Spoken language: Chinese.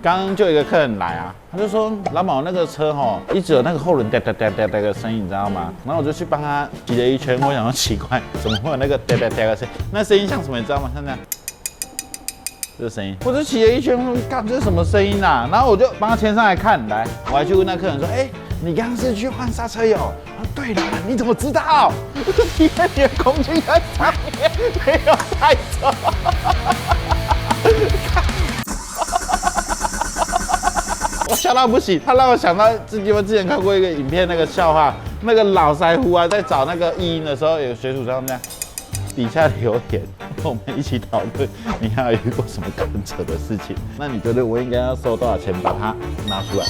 刚刚就有一个客人来啊，他就说老板，我那个车一直有那个后轮哒哒哒哒哒的声音，你知道吗？然后我就去帮他骑了一圈，我想说奇怪，怎么会有那个哒哒哒的声音？那声音像什么，你知道吗？像这样。这个声音，我就骑了一圈，我说干这是什么声音啊？然后我就帮他牵上来看，来，我还去问那客人说，你刚刚是去换刹车油？他说对了，你怎么知道？我就贴你的空气在上面，没有带走。我笑到不行，他让我想到我之前看过一个影片，那个笑话，那个老腮胡啊，在找那个译音的时候，有水煮这样，底下留言，我们一起讨论，你还有遇过什么更扯的事情？那你觉得我应该要收多少钱把它拿出来？